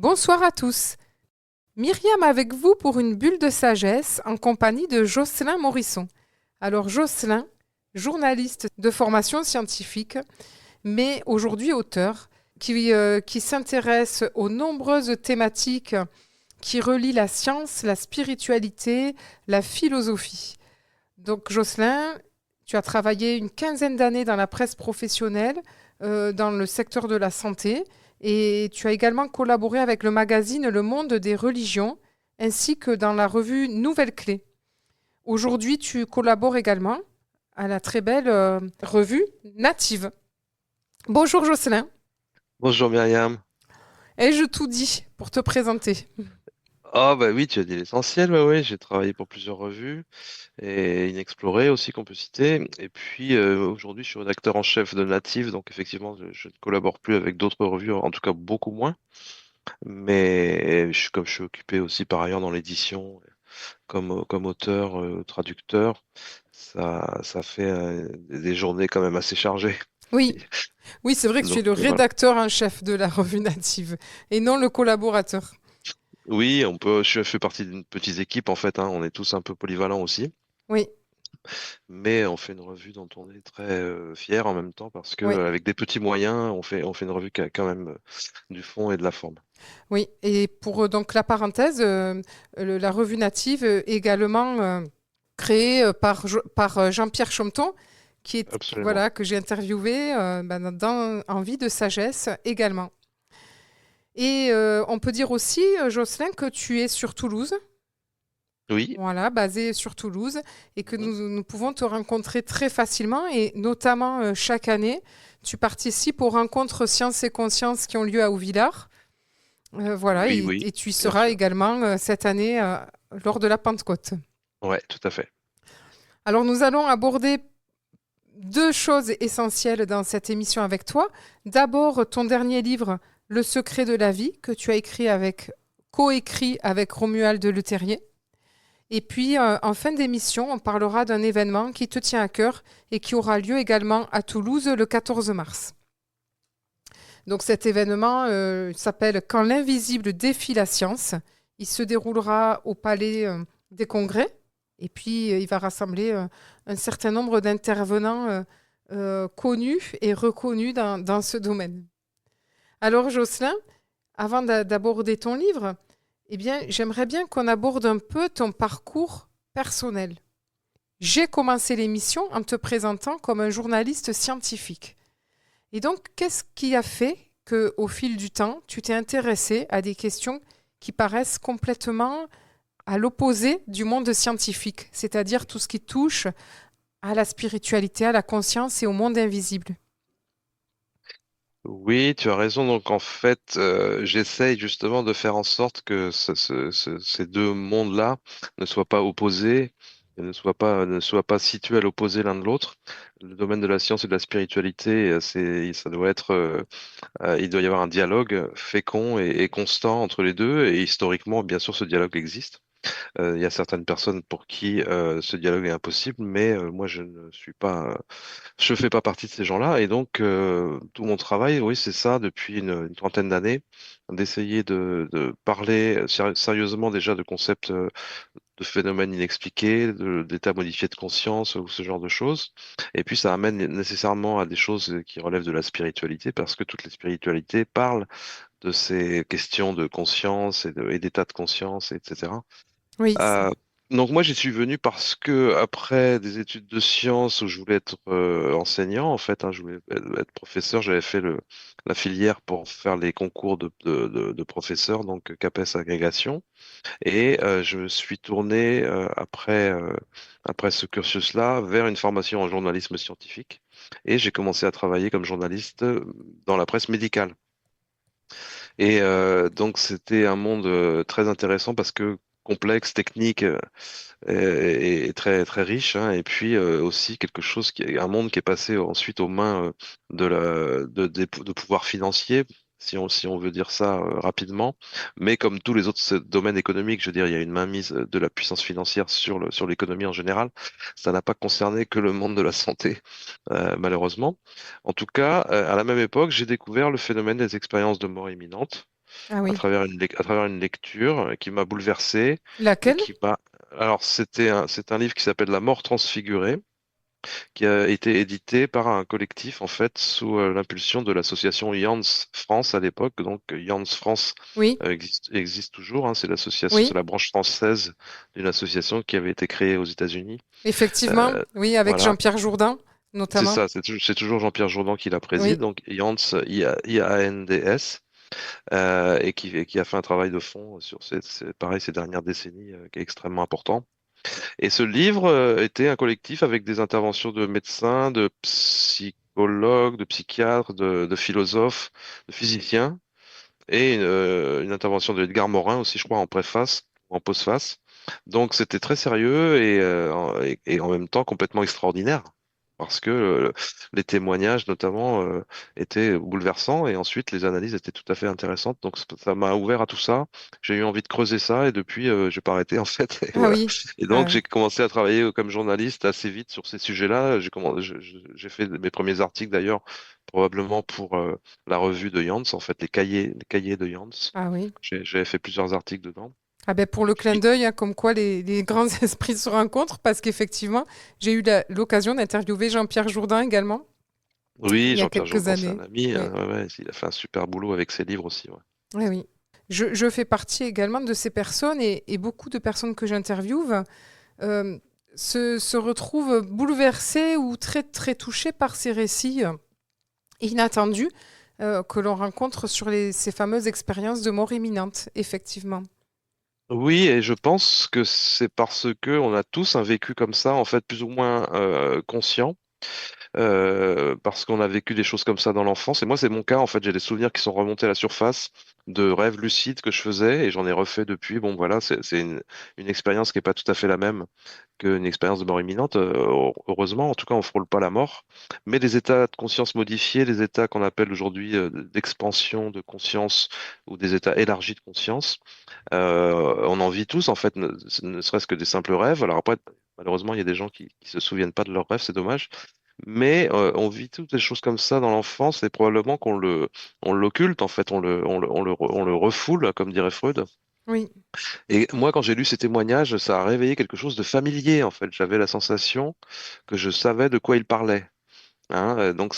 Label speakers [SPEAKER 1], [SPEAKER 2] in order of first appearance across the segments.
[SPEAKER 1] Bonsoir à tous. Myriam avec vous pour une bulle de sagesse en compagnie de Jocelyn Morisson. Alors Jocelyn, journaliste de formation scientifique, mais aujourd'hui auteur, qui s'intéresse aux nombreuses thématiques qui relient la science, la spiritualité, la philosophie. Donc Jocelyn, tu as travaillé une quinzaine d'années dans la presse professionnelle, dans le secteur de la santé, et tu as également collaboré avec le magazine Le Monde des religions, ainsi que dans la revue Nouvelle Clé. Aujourd'hui, tu collabores également à la très belle revue Native. Bonjour Jocelyn,
[SPEAKER 2] Bonjour Myriam.
[SPEAKER 1] ai-je tout dit pour te présenter?
[SPEAKER 2] Ah bah oui, tu as dit l'essentiel, ouais, ouais, j'ai travaillé pour plusieurs revues et Inexploré aussi qu'on peut citer. Et puis aujourd'hui je suis rédacteur en chef de Native, donc effectivement je ne collabore plus avec d'autres revues, en tout cas beaucoup moins. Mais comme je suis occupé aussi par ailleurs dans l'édition, comme auteur, traducteur, ça fait des journées quand même assez chargées.
[SPEAKER 1] Oui, oui, c'est vrai que tu es
[SPEAKER 2] Donc
[SPEAKER 1] le
[SPEAKER 2] voilà.
[SPEAKER 1] rédacteur en chef de la revue Native et non le collaborateur.
[SPEAKER 2] Oui, je fais partie d'une petite équipe en fait, hein, on est tous un peu polyvalents aussi.
[SPEAKER 1] Oui,
[SPEAKER 2] Mais on fait une revue dont on est très fier en même temps parce que
[SPEAKER 1] oui.
[SPEAKER 2] avec des petits moyens, on fait une revue qui a quand même du fond et de la forme.
[SPEAKER 1] Oui, et pour donc la parenthèse, la revue Native également créée par Jean-Pierre Chometon,
[SPEAKER 2] Absolument.
[SPEAKER 1] voilà, que j'ai interviewé dans Envie de sagesse également. Et on peut dire aussi, Jocelyn, que tu es sur Toulouse,
[SPEAKER 2] Oui.
[SPEAKER 1] voilà, basé sur Toulouse, et que
[SPEAKER 2] Mhm.
[SPEAKER 1] nous pouvons te rencontrer très facilement, et notamment chaque année, tu participes aux rencontres Sciences et Consciences qui ont lieu à Houvillard. Voilà,
[SPEAKER 2] Oui, oui,
[SPEAKER 1] et tu y
[SPEAKER 2] bien
[SPEAKER 1] seras
[SPEAKER 2] sûr.
[SPEAKER 1] également cette année lors de la Pentecôte.
[SPEAKER 2] Ouais, tout à fait.
[SPEAKER 1] Alors nous allons aborder deux choses essentielles dans cette émission avec toi. D'abord, ton dernier livre, Le secret de la vie, que tu as coécrit avec Romuald Le Terrier. Et puis, en fin d'émission, on parlera d'un événement qui te tient à cœur et qui aura lieu également à Toulouse le 14 mars. Donc cet événement s'appelle Quand l'invisible défie la science. Il se déroulera au Palais des Congrès et puis il va rassembler un certain nombre d'intervenants connus et reconnus dans ce domaine. Alors Jocelyn, avant d'aborder ton livre, eh bien, j'aimerais bien qu'on aborde un peu ton parcours personnel. J'ai commencé l'émission en te présentant comme un journaliste scientifique. Et donc, qu'est-ce qui a fait que, au fil du temps, tu t'es intéressé à des questions qui paraissent complètement à l'opposé du monde scientifique, c'est-à-dire tout ce qui touche à la spiritualité, à la conscience et au monde invisible?
[SPEAKER 2] Oui, tu as raison. Donc en fait, j'essaye justement de faire en sorte que ces deux mondes-là ne soient pas opposés, et ne soient pas situés à l'opposé l'un de l'autre. Le domaine de la science et de la spiritualité, ça doit être il doit y avoir un dialogue fécond et constant entre les deux, et historiquement, bien sûr, ce dialogue existe. Il y a certaines personnes pour qui ce dialogue est impossible, mais moi, je fais pas partie de ces gens-là, et donc tout mon travail, oui, c'est ça, depuis une trentaine d'années, d'essayer de parler sérieusement déjà de concepts de phénomènes inexpliqués, d'états modifiés de conscience ou ce genre de choses. Et puis ça amène nécessairement à des choses qui relèvent de la spiritualité, parce que toutes les spiritualités parlent de ces questions de conscience et d'état de conscience, etc.
[SPEAKER 1] Oui,
[SPEAKER 2] Euh, donc moi j'y suis venu parce que après des études de sciences où je voulais être enseignant en fait, hein, je voulais être professeur, j'avais fait la filière pour faire les concours de professeur, donc CAPES agrégation. Et je me suis tourné après ce cursus-là vers une formation en journalisme scientifique. Et j'ai commencé à travailler comme journaliste dans la presse médicale. Et donc c'était un monde très intéressant parce que complexe, technique et très très riche, hein. Et puis aussi quelque chose un monde qui est passé ensuite aux mains de pouvoirs financiers, si on veut dire ça rapidement. Mais comme tous les autres domaines économiques, je veux dire, il y a une mainmise de la puissance financière sur l'économie en général. Ça n'a pas concerné que le monde de la santé, malheureusement. En tout cas, à la même époque, j'ai découvert le phénomène des expériences de mort imminente.
[SPEAKER 1] Ah oui.
[SPEAKER 2] à travers une lecture qui m'a bouleversé et
[SPEAKER 1] Laquelle?
[SPEAKER 2] qui m'a. Alors, c'est un livre qui s'appelle La mort transfigurée, qui a été édité par un collectif, en fait, sous l'impulsion de l'association Jans France à l'époque. Donc, Jans France
[SPEAKER 1] Oui,
[SPEAKER 2] existe toujours, hein. C'est l'association, c'est
[SPEAKER 1] oui,
[SPEAKER 2] la branche française d'une association qui avait été créée aux États-Unis.
[SPEAKER 1] effectivement.
[SPEAKER 2] Euh,
[SPEAKER 1] Oui, avec
[SPEAKER 2] voilà.
[SPEAKER 1] Jean-Pierre Jourdain,
[SPEAKER 2] C'est
[SPEAKER 1] notamment.
[SPEAKER 2] ça, c'est toujours Jean-Pierre Jourdan qui la préside,
[SPEAKER 1] Oui,
[SPEAKER 2] donc Jans, IANDS, et qui a fait un travail de fond sur pareil, ces dernières décennies, qui est extrêmement important. Et ce livre était un collectif avec des interventions de médecins, de psychologues, de psychiatres, de philosophes, de physiciens, et une intervention de Edgar Morin aussi, je crois, en préface, en postface. Donc c'était très sérieux et en même temps complètement extraordinaire. Parce que les témoignages, notamment, étaient bouleversants et ensuite les analyses étaient tout à fait intéressantes. Donc ça m'a ouvert à tout ça. J'ai eu envie de creuser ça et depuis, j'ai pas arrêté en fait. Et
[SPEAKER 1] ah
[SPEAKER 2] voilà.
[SPEAKER 1] oui.
[SPEAKER 2] Et donc
[SPEAKER 1] Ah,
[SPEAKER 2] j'ai commencé à travailler comme journaliste assez vite sur ces sujets-là. J'ai fait mes premiers articles d'ailleurs, probablement pour la revue de Jans, en fait, les cahiers de Jans.
[SPEAKER 1] ah oui.
[SPEAKER 2] J'avais fait plusieurs articles dedans.
[SPEAKER 1] Ah ben pour le clin d'œil, hein, comme quoi les grands esprits se rencontrent, parce qu'effectivement, j'ai eu l'occasion d'interviewer Jean-Pierre Jourdain également, il
[SPEAKER 2] Oui,
[SPEAKER 1] y a
[SPEAKER 2] Jean-Pierre
[SPEAKER 1] quelques
[SPEAKER 2] Jourdan, c'est un
[SPEAKER 1] années.
[SPEAKER 2] ami.
[SPEAKER 1] Oui,
[SPEAKER 2] Ouais, ouais, il a fait un super boulot avec ses livres aussi. Ouais.
[SPEAKER 1] oui, oui. Je fais partie également de ces personnes et beaucoup de personnes que j'interviewe euh, se retrouvent bouleversées ou très, très touchées par ces récits inattendus que l'on rencontre sur ces fameuses expériences de mort imminente, effectivement.
[SPEAKER 2] Oui, et je pense que c'est parce que on a tous un vécu comme ça, en fait, plus ou moins conscient, parce qu'on a vécu des choses comme ça dans l'enfance. Et moi, c'est mon cas, en fait, j'ai des souvenirs qui sont remontés à la surface de rêves lucides que je faisais, et j'en ai refait depuis. Bon, voilà, c'est une expérience qui n'est pas tout à fait la même qu'une expérience de mort imminente. Heureusement, en tout cas, on ne frôle pas la mort. Mais des états de conscience modifiés, des états qu'on appelle aujourd'hui d'expansion de conscience ou des états élargis de conscience, on en vit tous, en fait, ne serait-ce que des simples rêves. Alors après, malheureusement, il y a des gens qui se souviennent pas de leurs rêves, c'est dommage. Mais on vit toutes des choses comme ça dans l'enfance et probablement on l'occulte, en fait, on le refoule, comme dirait Freud.
[SPEAKER 1] Oui,
[SPEAKER 2] Et moi, quand j'ai lu ces témoignages, ça a réveillé quelque chose de familier, en fait. J'avais la sensation que je savais de quoi il parlait. Hein. Donc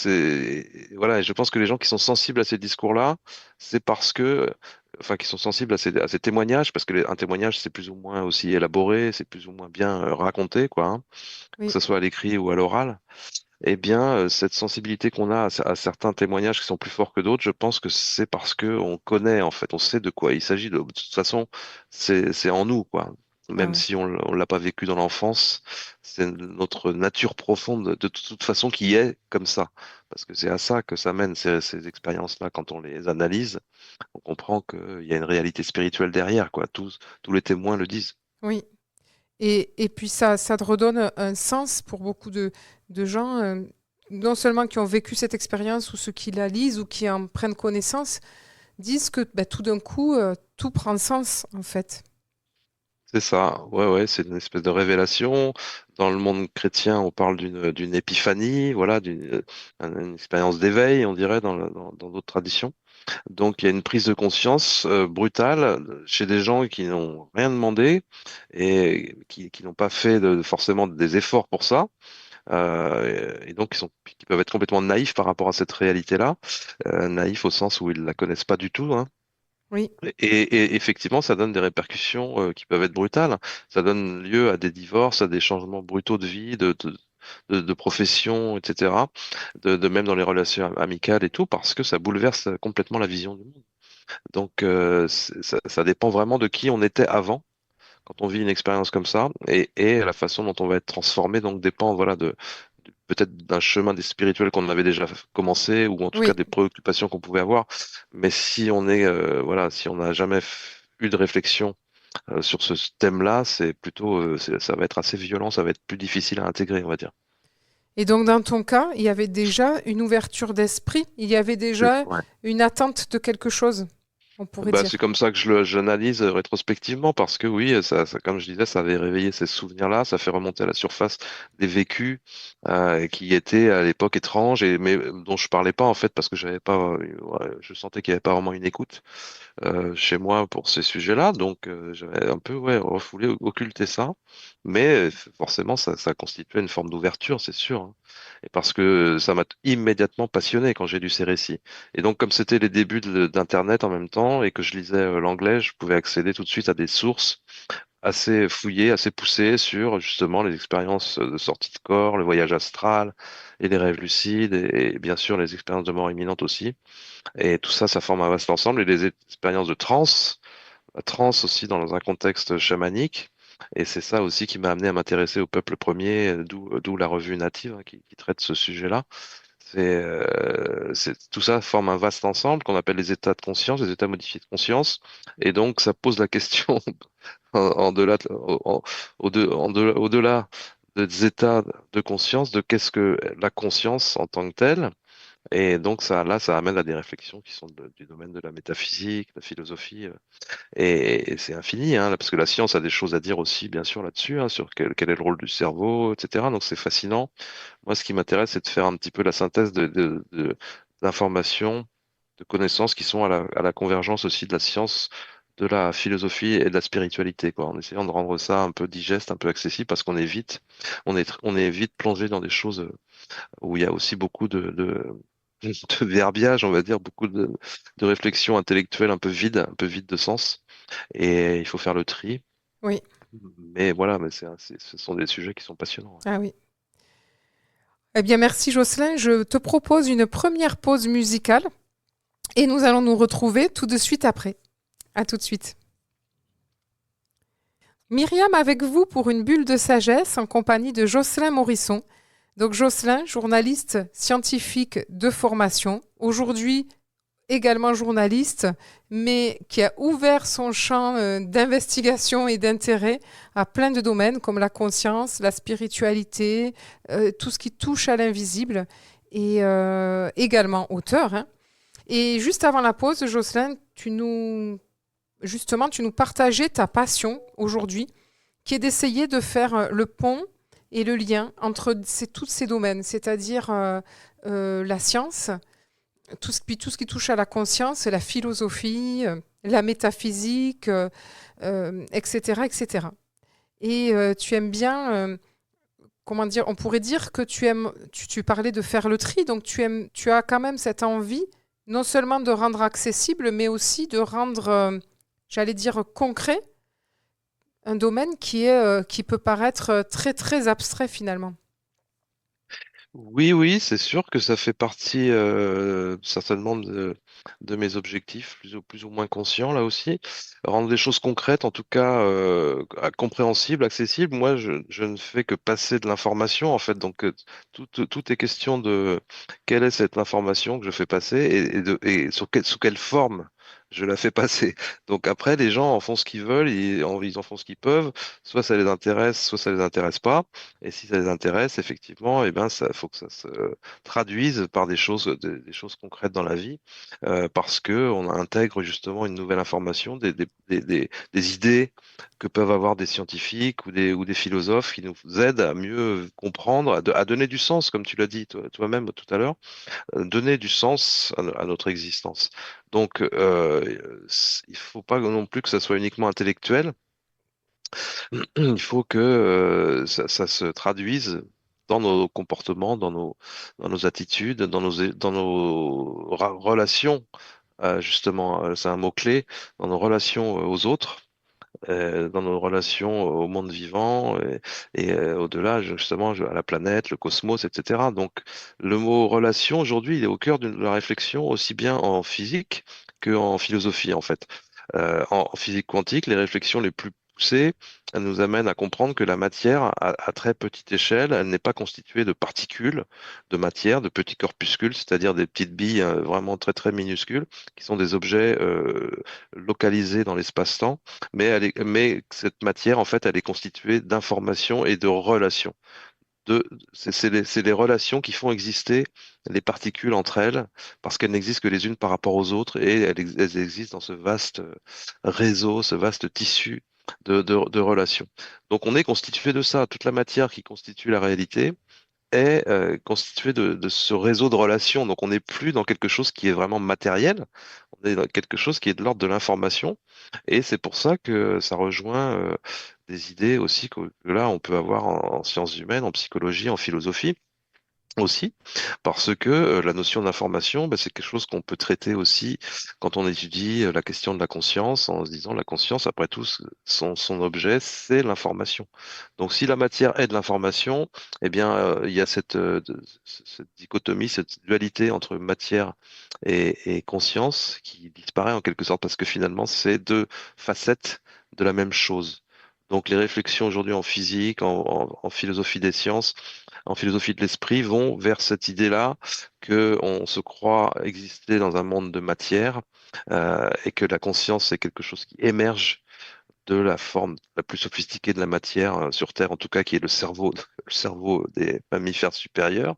[SPEAKER 2] voilà, et je pense que les gens qui sont sensibles à ces discours-là, c'est parce que, enfin, qui sont sensibles à ces témoignages, parce que un témoignage, c'est plus ou moins aussi élaboré, c'est plus ou moins bien raconté, quoi, hein, que
[SPEAKER 1] oui,
[SPEAKER 2] ce soit à l'écrit ou à l'oral. Eh bien, cette sensibilité qu'on a à certains témoignages qui sont plus forts que d'autres, je pense que c'est parce que on connaît, en fait, on sait de quoi il s'agit. De toute façon, c'est en nous, quoi.
[SPEAKER 1] ah
[SPEAKER 2] Même
[SPEAKER 1] oui.
[SPEAKER 2] si on l'a pas vécu dans l'enfance, c'est notre nature profonde de toute façon qui est comme ça. Parce que c'est à ça que ça mène ces expériences-là. Quand on les analyse, on comprend qu'il y a une réalité spirituelle derrière, quoi. Tous les témoins le disent.
[SPEAKER 1] Oui. Et puis ça te redonne un sens pour beaucoup de gens, non seulement qui ont vécu cette expérience ou ceux qui la lisent ou qui en prennent connaissance, disent que bah, tout d'un coup, tout prend sens en fait.
[SPEAKER 2] C'est ça, ouais, ouais, c'est une espèce de révélation. Dans le monde chrétien, on parle d'une épiphanie, voilà, une expérience d'éveil, on dirait, dans d'autres traditions. Donc, il y a une prise de conscience brutale chez des gens qui n'ont rien demandé et qui n'ont pas fait forcément des efforts pour ça. Et donc, qui peuvent être complètement naïfs par rapport à cette réalité-là. Naïfs au sens où ils la connaissent pas du tout, hein.
[SPEAKER 1] Oui,
[SPEAKER 2] Et effectivement, ça donne des répercussions qui peuvent être brutales. Ça donne lieu à des divorces, à des changements brutaux de vie, de profession, etc. Même dans les relations amicales et tout, parce que ça bouleverse complètement la vision du monde. Donc, ça dépend vraiment de qui on était avant, quand on vit une expérience comme ça, et la façon dont on va être transformé, donc dépend, voilà, peut-être d'un chemin des spirituels qu'on avait déjà commencé, ou en tout cas
[SPEAKER 1] oui.
[SPEAKER 2] des préoccupations qu'on pouvait avoir. Mais si on est, voilà, si on n'a jamais eu de réflexion sur ce thème-là, c'est plutôt, ça va être assez violent, ça va être plus difficile à intégrer, on va dire.
[SPEAKER 1] Et donc dans ton cas, il y avait déjà une ouverture d'esprit, il y avait déjà
[SPEAKER 2] Ouais.
[SPEAKER 1] une attente de quelque chose. on pourrait
[SPEAKER 2] Bah,
[SPEAKER 1] dire.
[SPEAKER 2] c'est comme ça que j'analyse rétrospectivement parce que oui, comme je disais, ça avait réveillé ces souvenirs-là, ça fait remonter à la surface des vécus qui étaient à l'époque étranges et mais dont je parlais pas en fait parce que j'avais pas, ouais, je sentais qu'il n'y avait pas vraiment une écoute chez moi pour ces sujets-là, donc j'avais un peu ouais refoulé, occulté ça, mais forcément ça constituait une forme d'ouverture, c'est sûr, hein. Et parce que ça m'a immédiatement passionné quand j'ai lu ces récits. Et donc comme c'était les débuts d'Internet en même temps et que je lisais l'anglais, je pouvais accéder tout de suite à des sources assez fouillées, assez poussées sur justement les expériences de sortie de corps, le voyage astral et les rêves lucides et bien sûr les expériences de mort imminente aussi. Et tout ça, ça forme un vaste ensemble. Et les expériences de transe, la transe aussi dans un contexte chamanique. Et c'est ça aussi qui m'a amené à m'intéresser au peuple premier, d'où la revue Native hein, qui traite ce sujet-là. Tout ça forme un vaste ensemble qu'on appelle les états de conscience, les états modifiés de conscience. Et donc, ça pose la question en delà, au-delà des états de conscience, de qu'est-ce que la conscience en tant que telle. Et donc ça amène à des réflexions qui sont du domaine de la métaphysique, de la philosophie, et c'est infini, hein, parce que la science a des choses à dire aussi, bien sûr, là-dessus, hein, sur quel est le rôle du cerveau, etc. Donc c'est fascinant. Moi, ce qui m'intéresse, c'est de faire un petit peu la synthèse d'informations, de connaissances qui sont à la convergence aussi de la science, de la philosophie et de la spiritualité, quoi, en essayant de rendre ça un peu digeste, un peu accessible, parce on est vite plongé dans des choses où il y a aussi beaucoup de verbiage, on va dire, beaucoup de réflexion intellectuelle un peu vide de sens. Et il faut faire le tri.
[SPEAKER 1] Oui,
[SPEAKER 2] Mais voilà, mais ce sont des sujets qui sont passionnants.
[SPEAKER 1] ah oui. Eh bien, merci Jocelyn. Je te propose une première pause musicale et nous allons nous retrouver tout de suite après. À tout de suite. Myriam avec vous pour une bulle de sagesse en compagnie de Jocelyn Morisson. Donc Jocelyn, journaliste scientifique de formation, aujourd'hui également journaliste, mais qui a ouvert son champ d'investigation et d'intérêt à plein de domaines comme la conscience, la spiritualité, tout ce qui touche à l'invisible, et également auteur, hein. Et juste avant la pause, Jocelyn, justement, tu nous partageais ta passion aujourd'hui, qui est d'essayer de faire le pont et le lien entre tous ces domaines, c'est-à-dire la science, puis tout ce qui touche à la conscience, la philosophie, la métaphysique, etc., etc. Et tu aimes bien, comment dire, on pourrait dire que tu parlais de faire le tri, donc tu as quand même cette envie, non seulement de rendre accessible, mais aussi de rendre, j'allais dire, concret, un domaine qui peut paraître très, très abstrait finalement.
[SPEAKER 2] Oui, oui, c'est sûr que ça fait partie certainement de mes objectifs, plus ou moins conscients là aussi. Rendre les choses concrètes, en tout cas compréhensibles, accessibles. Moi, je ne fais que passer de l'information, en fait. Donc, tout est question de quelle est cette information que je fais passer et sous quelle forme je la fais passer. Donc après, les gens en font ce qu'ils veulent, ils en font ce qu'ils peuvent. Soit ça les intéresse, soit ça les intéresse pas. Et si ça les intéresse, effectivement, eh ben, ça faut que ça se traduise par des choses concrètes dans la vie, parce que on intègre justement une nouvelle information, des idées que peuvent avoir des scientifiques ou des philosophes qui nous aident à mieux comprendre, à donner du sens, comme tu l'as dit toi-même tout à l'heure, donner du sens à notre existence. Donc, il faut pas non plus que ça soit uniquement intellectuel. Il faut que ça se traduise dans nos comportements, dans nos attitudes, dans nos relations. Justement, c'est un mot-clé dans nos relations aux autres, dans nos relations au monde vivant et au-delà, justement, à la planète, le cosmos, etc. Donc, le mot relation, aujourd'hui, il est au cœur de la réflexion, aussi bien en physique qu'en philosophie, en fait. En physique quantique, les réflexions les plus poussées, elles nous amènent à comprendre que la matière, à très petite échelle, elle n'est pas constituée de particules de matière, de petits corpuscules, c'est-à-dire des petites billes vraiment très très minuscules, qui sont des objets localisés dans l'espace-temps, mais cette matière, en fait, elle est constituée d'informations et de relations. de, c'est les relations qui font exister les particules entre elles, parce qu'elles n'existent que les unes par rapport aux autres, et elles existent dans ce vaste réseau, ce vaste tissu de relations. Donc on est constitué de ça. Toute la matière qui constitue la réalité est constituée de ce réseau de relations. Donc on n'est plus dans quelque chose qui est vraiment matériel, on est dans quelque chose qui est de l'ordre de l'information. Et c'est pour ça que ça rejoint des idées aussi que là on peut avoir en sciences humaines, en psychologie, en philosophie aussi, parce que la notion d'information, ben, c'est quelque chose qu'on peut traiter aussi quand on étudie la question de la conscience, en se disant la conscience, après tout, son objet, c'est l'information. Donc si la matière est de l'information, eh bien, il y a cette dichotomie, cette dualité entre matière et conscience qui disparaît en quelque sorte, parce que finalement, c'est deux facettes de la même chose. Donc les réflexions aujourd'hui en physique, en philosophie des sciences, en philosophie de l'esprit vont vers cette idée-là que on se croit exister dans un monde de matière et que la conscience c'est quelque chose qui émerge de la forme la plus sophistiquée de la matière sur Terre, en tout cas qui est le cerveau, le cerveau des mammifères supérieurs.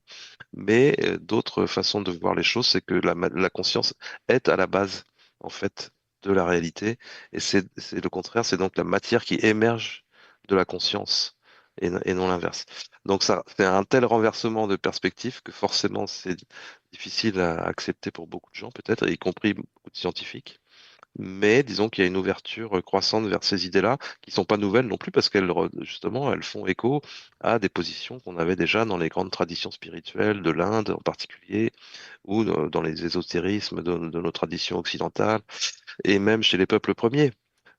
[SPEAKER 2] Mais d'autres façons de voir les choses, c'est que la conscience est à la base en fait de la réalité et c'est le contraire, c'est donc la matière qui émerge de la conscience et non l'inverse. Donc ça fait un tel renversement de perspective que forcément c'est difficile à accepter pour beaucoup de gens peut-être, y compris beaucoup de scientifiques. Mais disons qu'il y a une ouverture croissante vers ces idées-là, qui sont pas nouvelles non plus, parce justement, elles font écho à des positions qu'on avait déjà dans les grandes traditions spirituelles de l'Inde en particulier, ou dans les ésotérismes de nos traditions occidentales, et même chez les peuples premiers.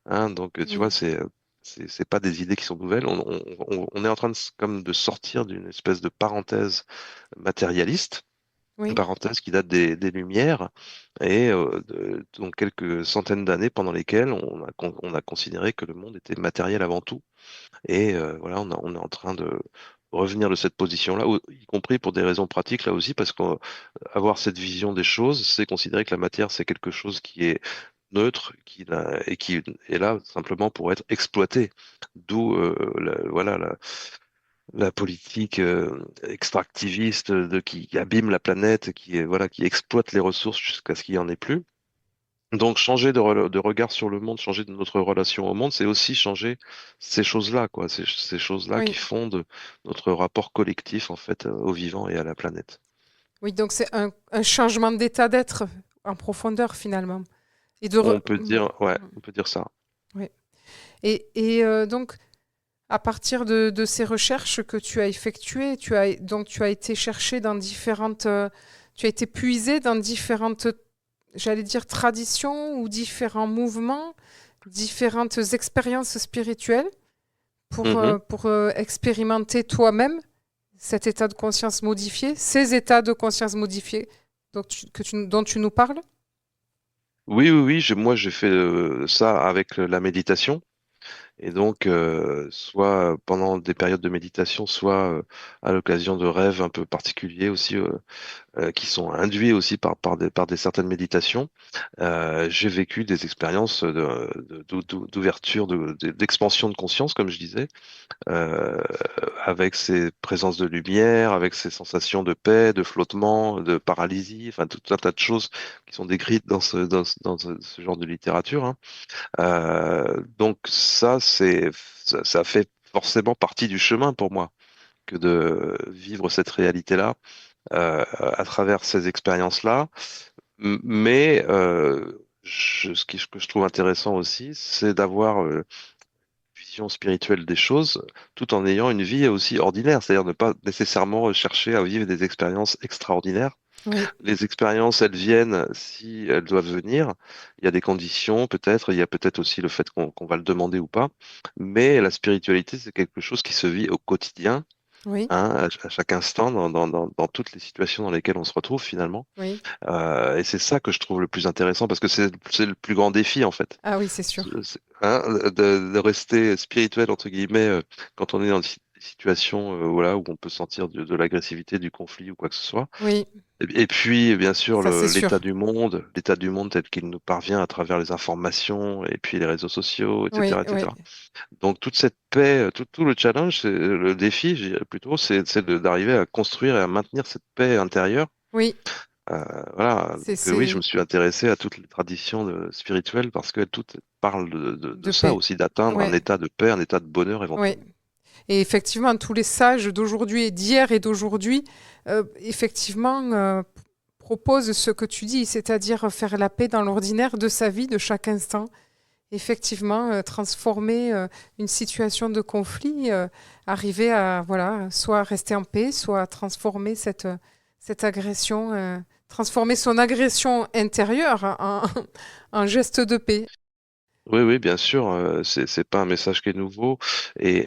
[SPEAKER 2] Hein. Donc, tu vois,
[SPEAKER 1] Oui,
[SPEAKER 2] c'est pas des idées qui sont nouvelles. On est en train comme de sortir d'une espèce de parenthèse matérialiste, une
[SPEAKER 1] oui,
[SPEAKER 2] parenthèse qui date des Lumières, et donc quelques centaines d'années pendant lesquelles on a considéré que le monde était matériel avant tout. Et voilà, on est en train de revenir de cette position-là, y compris pour des raisons pratiques là aussi, parce qu'avoir cette vision des choses, c'est considérer que la matière, c'est quelque chose qui est neutre et qui est là simplement pour être exploité. D'où voilà, la politique extractiviste qui abîme la planète, voilà, qui exploite les ressources jusqu'à ce qu'il n'y en ait plus. Donc changer de regard sur le monde, changer de notre relation au monde, c'est aussi changer ces choses-là, quoi, ces choses-là qui
[SPEAKER 1] oui.
[SPEAKER 2] fondent notre rapport collectif en fait au vivant et à la planète.
[SPEAKER 1] Oui, donc c'est un changement d'état d'être en profondeur finalement. Et de
[SPEAKER 2] On peut dire, ouais, on peut dire ça.
[SPEAKER 1] ouais. Donc, à partir de ces recherches que tu as effectuées, tu as été chercher dans tu as été puisé dans différentes, j'allais dire, traditions ou différents mouvements, différentes expériences spirituelles
[SPEAKER 2] Mhm.
[SPEAKER 1] pour expérimenter toi-même cet état de conscience modifié, ces états de conscience modifiés dont tu nous parles.
[SPEAKER 2] Oui, oui, oui, moi j'ai fait ça avec la méditation. Et donc, soit pendant des périodes de méditation, soit à l'occasion de rêves un peu particuliers aussi, qui sont induits aussi par des certaines méditations, j'ai vécu des expériences d'ouverture, d'expansion de conscience, comme je disais, euh, avec ces présences de lumière, avec ces sensations de paix, de flottement, de paralysie, enfin tout un tas de choses qui sont décrites dans ce genre de littérature. Hein. Donc ça fait forcément partie du chemin pour moi que de vivre cette réalité-là à travers ces expériences-là. Mais ce que je trouve intéressant aussi, c'est d'avoir une vision spirituelle des choses tout en ayant une vie aussi ordinaire, c'est-à-dire ne pas nécessairement chercher à vivre des expériences extraordinaires.
[SPEAKER 1] Oui,
[SPEAKER 2] Les expériences, elles viennent si elles doivent venir. Il y a des conditions, peut-être. Il y a peut-être aussi le fait qu'on va le demander ou pas. Mais la spiritualité, c'est quelque chose qui se vit au quotidien,
[SPEAKER 1] oui,
[SPEAKER 2] hein, à chaque instant, dans toutes les situations dans lesquelles on se retrouve finalement.
[SPEAKER 1] oui.
[SPEAKER 2] Et c'est ça que je trouve le plus intéressant parce que c'est le plus grand défi en fait.
[SPEAKER 1] Ah oui, c'est sûr.
[SPEAKER 2] Hein, de rester spirituel entre guillemets quand on est dans des situations voilà, où on peut sentir de l'agressivité, du conflit ou quoi que ce soit.
[SPEAKER 1] Oui,
[SPEAKER 2] Et puis, bien sûr,
[SPEAKER 1] Ça c'est
[SPEAKER 2] l'état du monde tel qu'il nous parvient à travers les informations et puis les réseaux sociaux,
[SPEAKER 1] Oui,
[SPEAKER 2] etc.,
[SPEAKER 1] oui,
[SPEAKER 2] etc. Donc, toute cette paix, tout le challenge, le défi, je dirais plutôt, d'arriver à construire et à maintenir cette paix intérieure.
[SPEAKER 1] oui.
[SPEAKER 2] Voilà. Donc, oui, je me
[SPEAKER 1] C'est
[SPEAKER 2] suis intéressé à toutes les traditions spirituelles parce que toutes parlent de
[SPEAKER 1] de
[SPEAKER 2] ça
[SPEAKER 1] paix.
[SPEAKER 2] aussi, d'atteindre un
[SPEAKER 1] Ouais,
[SPEAKER 2] état de paix, un état de bonheur
[SPEAKER 1] ouais.
[SPEAKER 2] éventuellement.
[SPEAKER 1] Et effectivement, tous les sages d'aujourd'hui et d'hier et d'aujourd'hui, effectivement, proposent ce que tu dis, c'est-à-dire faire la paix dans l'ordinaire de sa vie, de chaque instant. Effectivement, transformer une situation de conflit, arriver à voilà, soit rester en paix, soit transformer cette agression, transformer son agression intérieure en geste de paix.
[SPEAKER 2] Oui, oui, bien sûr, c'est pas un message qui est nouveau,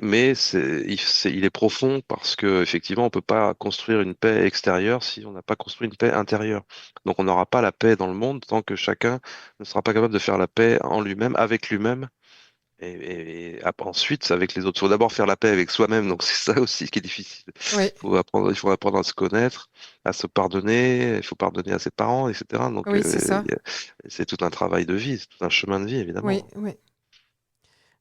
[SPEAKER 2] mais il est profond parce que effectivement, on peut pas construire une paix extérieure si on n'a pas construit une paix intérieure. Donc, on n'aura pas la paix dans le monde tant que chacun ne sera pas capable de faire la paix en lui-même, avec lui-même, ensuite avec les autres. Il faut d'abord faire la paix avec soi-même, donc c'est ça aussi qui est difficile.
[SPEAKER 1] Oui,
[SPEAKER 2] Il faut apprendre à se connaître, à se pardonner, il faut pardonner à ses parents, etc. Donc,
[SPEAKER 1] oui, c'est ça.
[SPEAKER 2] c'est tout un travail de vie, c'est tout un chemin de vie,
[SPEAKER 1] Oui,
[SPEAKER 2] évidemment.
[SPEAKER 1] oui.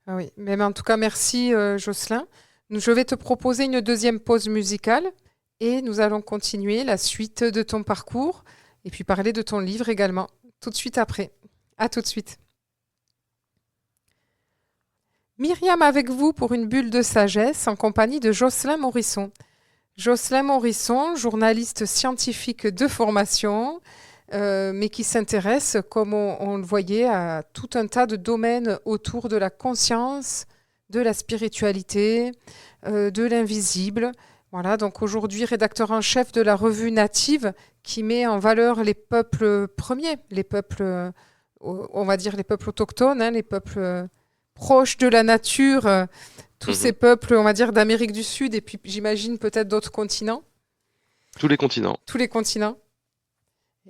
[SPEAKER 1] Ah oui. Mais en tout cas, merci Jocelyn. Je vais te proposer une deuxième pause musicale et nous allons continuer la suite de ton parcours et puis parler de ton livre également tout de suite après. À tout de suite. Myriam avec vous pour une bulle de sagesse en compagnie de Jocelyn Morisson. Jocelyn Morisson, journaliste scientifique de formation, mais qui s'intéresse, comme on le voyait, à tout un tas de domaines autour de la conscience, de la spiritualité, de l'invisible. Voilà, donc aujourd'hui rédacteur en chef de la revue Native qui met en valeur les peuples premiers, les peuples, on va dire les peuples autochtones, hein, les peuples proches de la nature, tous ces
[SPEAKER 2] Mhm.
[SPEAKER 1] peuples, on va dire, d'Amérique du Sud et puis j'imagine peut-être d'autres continents,
[SPEAKER 2] Tous les continents.
[SPEAKER 1] tous les continents.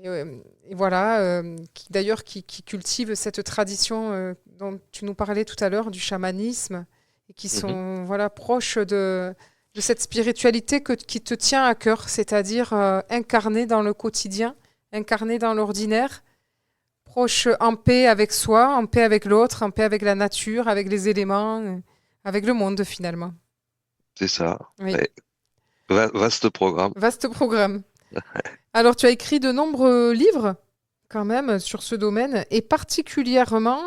[SPEAKER 1] Et voilà, d'ailleurs qui cultivent cette tradition dont tu nous parlais tout à l'heure du chamanisme et qui
[SPEAKER 2] Mhm.
[SPEAKER 1] sont voilà proches de cette spiritualité qui te tient à cœur, c'est-à-dire incarnée dans le quotidien, incarnée dans l'ordinaire, proche en paix avec soi, en paix avec l'autre, en paix avec la nature, avec les éléments, avec le monde finalement.
[SPEAKER 2] C'est ça.
[SPEAKER 1] Oui,
[SPEAKER 2] Ouais. Vaste programme.
[SPEAKER 1] vaste programme. Alors tu as écrit de nombreux livres quand même sur ce domaine et particulièrement,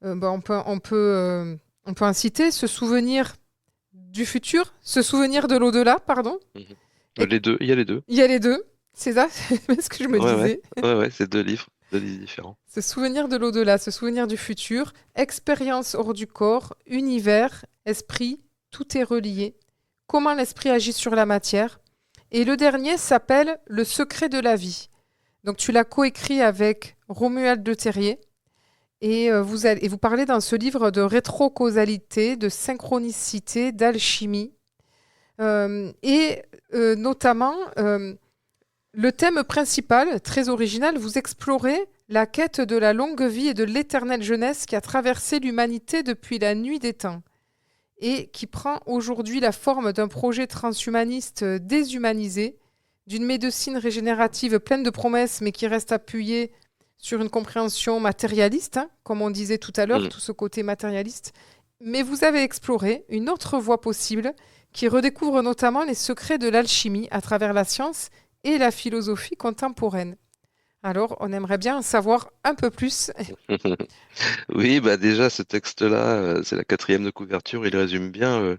[SPEAKER 1] on peut inciter se souvenir du futur, se souvenir de l'au-delà, pardon.
[SPEAKER 2] Mhm.
[SPEAKER 1] Et
[SPEAKER 2] Les deux, il y a les deux.
[SPEAKER 1] il y a les deux, c'est ça, c'est ce que je me
[SPEAKER 2] Ouais, ouais,
[SPEAKER 1] disais.
[SPEAKER 2] ouais, ouais, c'est deux livres différents.
[SPEAKER 1] Se souvenir de l'au-delà, se souvenir du futur, expérience hors du corps, univers, esprit, tout est relié. Comment l'esprit agit sur la matière. Et le dernier s'appelle Le secret de la vie. Donc tu l'as coécrit avec Romuald de Terrier. Et vous parlez dans ce livre de rétrocausalité, de synchronicité, d'alchimie. Notamment, le thème principal, très original, vous explorez la quête de la longue vie et de l'éternelle jeunesse qui a traversé l'humanité depuis la nuit des temps et qui prend aujourd'hui la forme d'un projet transhumaniste déshumanisé, d'une médecine régénérative pleine de promesses mais qui reste appuyée sur une compréhension matérialiste, hein, comme on disait tout à l'heure,
[SPEAKER 2] Mhm.
[SPEAKER 1] tout ce côté matérialiste. Mais vous avez exploré une autre voie possible qui redécouvre notamment les secrets de l'alchimie à travers la science et la philosophie contemporaine. Alors, on aimerait bien en savoir un peu plus.
[SPEAKER 2] Oui, bah déjà ce texte-là, c'est la quatrième de couverture, il résume bien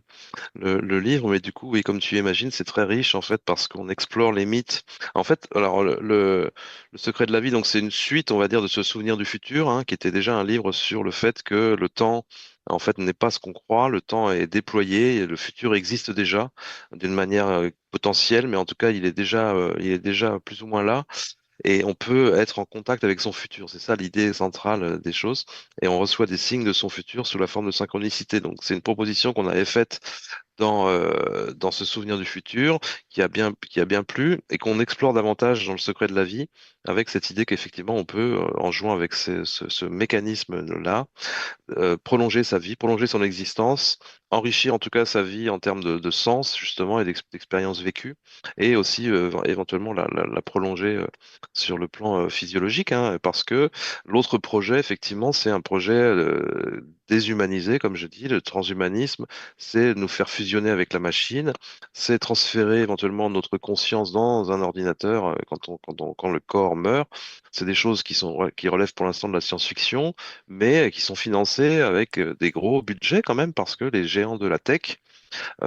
[SPEAKER 2] le livre, mais du coup, oui, comme tu imagines, c'est très riche en fait parce qu'on explore les mythes. En fait, alors le secret de la vie, donc c'est une suite, on va dire, de se souvenir du futur, hein, qui était déjà un livre sur le fait que le temps, en fait, n'est pas ce qu'on croit, le temps est déployé, et le futur existe déjà d'une manière potentielle, mais en tout cas, il est déjà plus ou moins là. Et on peut être en contact avec son futur. C'est ça l'idée centrale des choses. Et on reçoit des signes de son futur sous la forme de synchronicité. Donc c'est une proposition qu'on avait faite dans ce souvenir du futur qui a bien plu et qu'on explore davantage dans le secret de la vie. avec cette idée qu'effectivement on peut, en jouant avec ce mécanisme-là, prolonger sa vie, prolonger son existence, enrichir en tout cas sa vie en termes de sens justement et d'expériences vécues, et aussi éventuellement la prolonger sur le plan physiologique, hein, parce que l'autre projet, effectivement, c'est un projet déshumanisé, comme je dis, le transhumanisme, c'est nous faire fusionner avec la machine, c'est transférer éventuellement notre conscience dans un ordinateur quand le corps meurt. C'est des choses qui relèvent pour l'instant de la science-fiction, mais qui sont financés avec des gros budgets quand même, parce que les géants de la tech,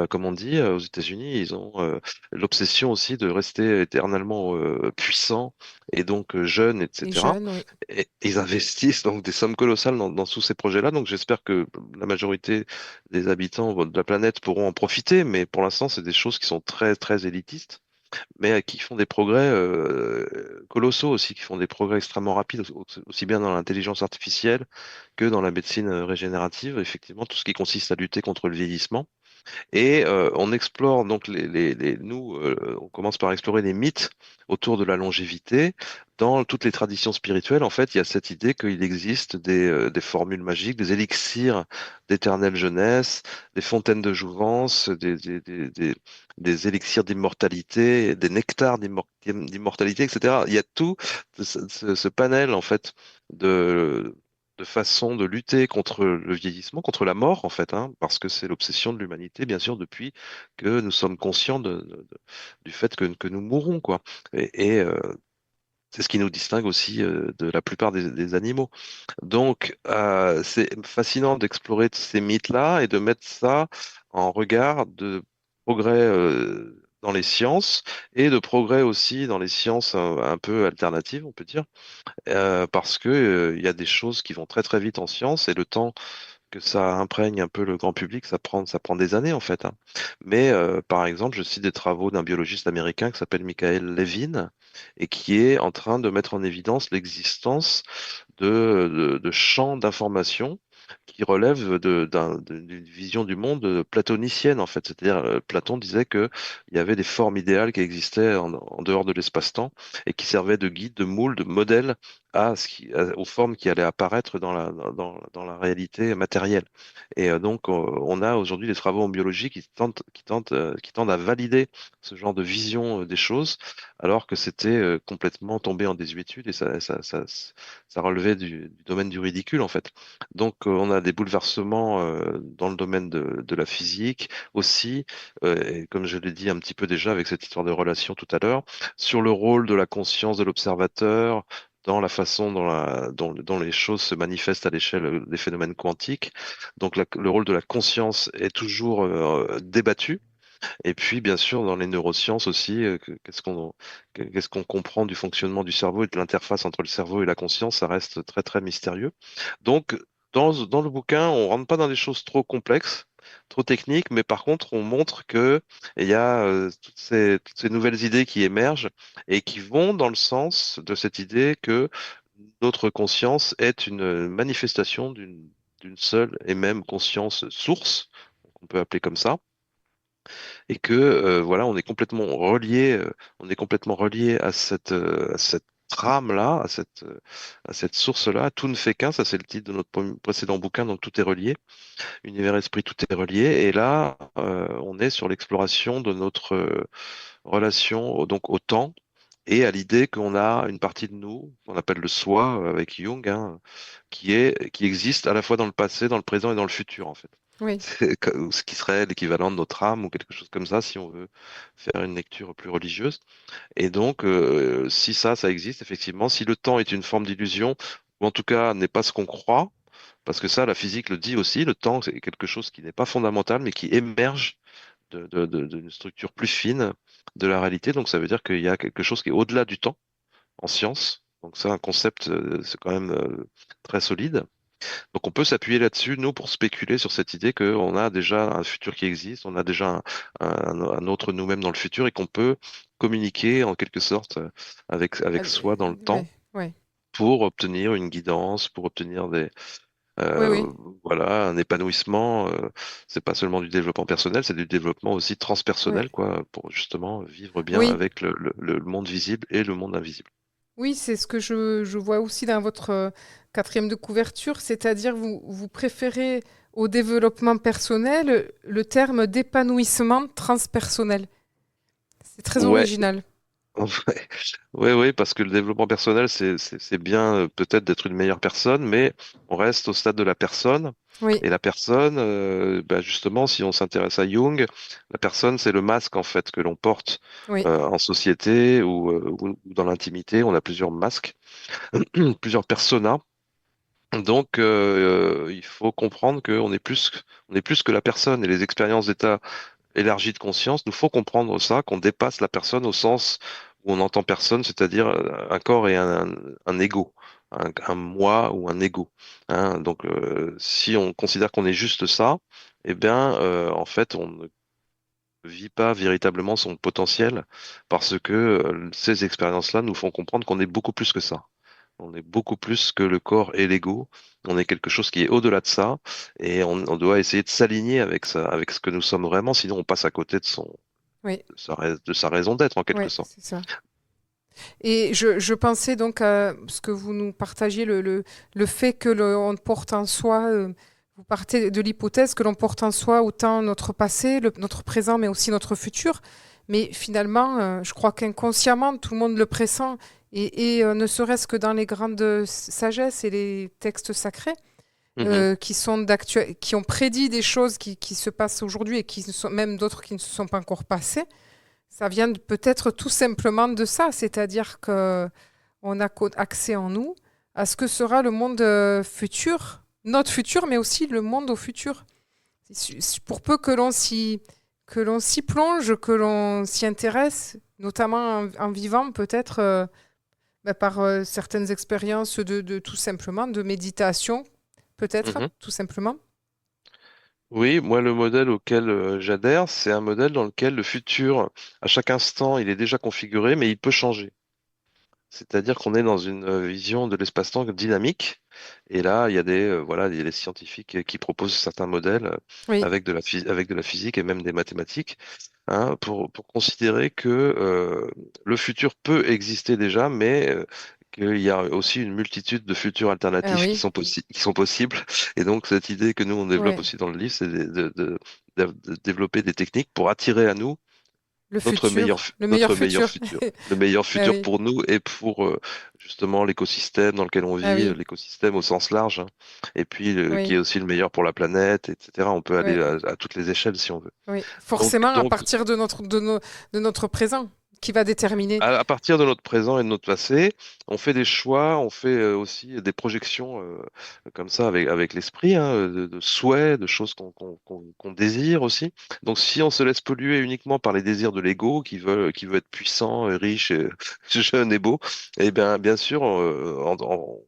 [SPEAKER 2] comme on dit aux États-Unis, ils ont l'obsession aussi de rester éternellement puissants et donc jeunes,
[SPEAKER 1] Et
[SPEAKER 2] etc.
[SPEAKER 1] jeune, oui.
[SPEAKER 2] Et ils investissent donc des sommes colossales dans tous ces projets-là. Donc j'espère que la majorité des habitants de la planète pourront en profiter, mais pour l'instant, c'est des choses qui sont très, très élitistes, mais qui font des progrès colossaux aussi, qui font des progrès extrêmement rapides, aussi bien dans l'intelligence artificielle que dans la médecine régénérative, effectivement, tout ce qui consiste à lutter contre le vieillissement. Et on explore donc nous, on commence par explorer les mythes autour de la longévité. Dans toutes les traditions spirituelles, en fait, il y a cette idée qu'il existe des formules magiques, des élixirs d'éternelle jeunesse, des fontaines de jouvence, des élixirs d'immortalité, des nectars d'immortalité, etc. Il y a tout ce panel, en fait, de façons de lutter contre le vieillissement, contre la mort, en fait, hein, parce que c'est l'obsession de l'humanité, bien sûr, depuis que nous sommes conscients du fait que nous mourrons, quoi. Et c'est ce qui nous distingue aussi de la plupart des animaux. Donc, c'est fascinant d'explorer ces mythes-là et de mettre ça en regard de progrès dans les sciences et de progrès aussi dans les sciences un peu alternatives, on peut dire, parce que il y a des choses qui vont très très vite en science et le temps que ça imprègne un peu le grand public, ça prend des années en fait, hein. Mais par exemple, je cite des travaux d'un biologiste américain qui s'appelle Michael Levin et qui est en train de mettre en évidence l'existence de champs d'information qui relèvent d'une vision du monde platonicienne en fait. C'est-à-dire, Platon disait que il y avait des formes idéales qui existaient en dehors de l'espace-temps et qui servaient de guide, de moule, de modèle aux formes qui allaient apparaître dans la réalité matérielle. Et donc, on a aujourd'hui des travaux en biologie qui tendent à valider ce genre de vision des choses, alors que c'était complètement tombé en désuétude et ça relevait du domaine du ridicule, en fait. Donc, on a des bouleversements dans le domaine de la physique aussi, et comme je l'ai dit un petit peu déjà avec cette histoire de relation tout à l'heure, sur le rôle de la conscience de l'observateur, dans la façon dont les choses se manifestent à l'échelle des phénomènes quantiques. Donc, le rôle de la conscience est toujours débattu. Et puis, bien sûr, dans les neurosciences aussi, qu'est-ce qu'on comprend du fonctionnement du cerveau et de l'interface entre le cerveau et la conscience, ça reste très, très mystérieux. Donc, dans le bouquin, on rentre pas dans des choses trop complexes, trop techniques, mais par contre, on montre que il y a toutes ces nouvelles idées qui émergent et qui vont dans le sens de cette idée que notre conscience est une manifestation d'une seule et même conscience source, qu'on peut appeler comme ça, et que voilà, on est complètement relié à cette trame-là, à cette source-là. Tout ne fait qu'un, ça c'est le titre de notre précédent bouquin, donc tout est relié. Univers esprit, tout est relié. Et là, on est sur l'exploration de notre relation donc au temps. Et à l'idée qu'on a une partie de nous, qu'on appelle le soi avec Jung, hein, qui existe à la fois dans le passé, dans le présent et dans le futur, en fait.
[SPEAKER 1] Oui.
[SPEAKER 2] C'est ce qui serait l'équivalent de notre âme ou quelque chose comme ça, si on veut faire une lecture plus religieuse. Et donc, si ça existe, effectivement, si le temps est une forme d'illusion, ou en tout cas n'est pas ce qu'on croit, parce que ça, la physique le dit aussi, le temps, c'est quelque chose qui n'est pas fondamental, mais qui émerge d'une structure plus fine de la réalité. Donc, ça veut dire qu'il y a quelque chose qui est au-delà du temps en science. Donc, c'est un concept, c'est quand même très solide. Donc on peut s'appuyer là-dessus, nous, pour spéculer sur cette idée qu'on a déjà un futur qui existe, on a déjà un autre nous-mêmes dans le futur et qu'on peut communiquer en quelque sorte avec soi dans le temps
[SPEAKER 1] Oui, oui,
[SPEAKER 2] pour obtenir une guidance, pour obtenir
[SPEAKER 1] oui,
[SPEAKER 2] euh,
[SPEAKER 1] oui,
[SPEAKER 2] voilà, un épanouissement. C'est pas seulement du développement personnel, c'est du développement aussi
[SPEAKER 1] oui.
[SPEAKER 2] transpersonnel, quoi, pour justement vivre bien
[SPEAKER 1] Oui,
[SPEAKER 2] avec le monde visible et le monde invisible.
[SPEAKER 1] Oui, c'est ce que je vois aussi dans votre quatrième de couverture, c'est-à-dire vous préférez au développement personnel le terme d'épanouissement transpersonnel. C'est très
[SPEAKER 2] Ouais,
[SPEAKER 1] original.
[SPEAKER 2] ouais, ouais, ouais, parce que le développement personnel, c'est bien peut-être d'être une meilleure personne, mais on reste au stade de la personne.
[SPEAKER 1] Oui,
[SPEAKER 2] Et la personne, bah, justement, si on s'intéresse à Jung, la personne, c'est le masque en fait que l'on porte
[SPEAKER 1] oui,
[SPEAKER 2] en société ou dans l'intimité. On a plusieurs masques, plusieurs personas. Donc, il faut comprendre on est plus que la personne et les expériences d'état élargi de conscience, nous faut comprendre ça, qu'on dépasse la personne au sens où on entend personne, c'est-à-dire un corps et un ego, un moi ou un ego. Hein. Donc, si on considère qu'on est juste ça, eh bien, en fait, on ne vit pas véritablement son potentiel parce que ces expériences-là nous font comprendre qu'on est beaucoup plus que ça. On est beaucoup plus que le corps et l'ego. On est quelque chose qui est au-delà de ça et on doit essayer de s'aligner avec ça, avec ce que nous sommes vraiment, sinon on passe à côté
[SPEAKER 1] oui,
[SPEAKER 2] de sa raison d'être en quelque
[SPEAKER 1] oui,
[SPEAKER 2] sorte.
[SPEAKER 1] c'est ça. Et je pensais donc à ce que vous nous partagiez, le fait que on porte en soi, vous partez de l'hypothèse que l'on porte en soi autant notre passé, notre présent, mais aussi notre futur. Mais finalement, je crois qu'inconsciemment, tout le monde le pressent, ne serait-ce que dans les grandes sagesses et les textes sacrés,
[SPEAKER 2] Mhm,
[SPEAKER 1] qui ont prédit des choses qui se passent aujourd'hui et qui ne sont, même d'autres qui ne se sont pas encore passées. Ça vient peut-être tout simplement de ça, c'est-à-dire que on a accès en nous à ce que sera le monde futur, notre futur, mais aussi le monde au futur. Pour peu que l'on s'y plonge, que l'on s'y intéresse, notamment en vivant peut-être par certaines expériences de tout simplement de méditation, peut-être
[SPEAKER 2] mhm.
[SPEAKER 1] tout simplement.
[SPEAKER 2] Oui, moi le modèle auquel j'adhère, c'est un modèle dans lequel le futur, à chaque instant, il est déjà configuré, mais il peut changer. C'est-à-dire qu'on est dans une vision de l'espace-temps dynamique. Et là, voilà, il y a des scientifiques qui proposent certains modèles
[SPEAKER 1] Oui,
[SPEAKER 2] avec de la physique et même des mathématiques, hein, pour considérer que le futur peut exister déjà, mais qu'il y a aussi une multitude de futurs
[SPEAKER 1] ah
[SPEAKER 2] alternatifs
[SPEAKER 1] oui,
[SPEAKER 2] qui sont possibles. Et donc, cette idée que nous, on développe
[SPEAKER 1] ouais.
[SPEAKER 2] aussi dans le livre, c'est de développer des techniques pour attirer à nous
[SPEAKER 1] Le futur, le meilleur futur.
[SPEAKER 2] le meilleur
[SPEAKER 1] Ah
[SPEAKER 2] futur
[SPEAKER 1] oui,
[SPEAKER 2] pour nous et pour justement l'écosystème dans lequel on
[SPEAKER 1] ah
[SPEAKER 2] vit,
[SPEAKER 1] oui,
[SPEAKER 2] l'écosystème au sens large, hein, et puis qui
[SPEAKER 1] oui.
[SPEAKER 2] est aussi le meilleur pour la planète, etc. On peut aller
[SPEAKER 1] Ouais,
[SPEAKER 2] à toutes les échelles si on veut.
[SPEAKER 1] oui. Forcément, à
[SPEAKER 2] Donc,
[SPEAKER 1] partir de notre présent, qui va déterminer.
[SPEAKER 2] à partir de notre présent et de notre passé, on fait des choix, on fait aussi des projections comme ça avec l'esprit, hein, de souhaits, de choses qu'on désire aussi. Donc si on se laisse polluer uniquement par les désirs de l'ego qui veut être puissant, riche, jeune et beau, eh bien sûr,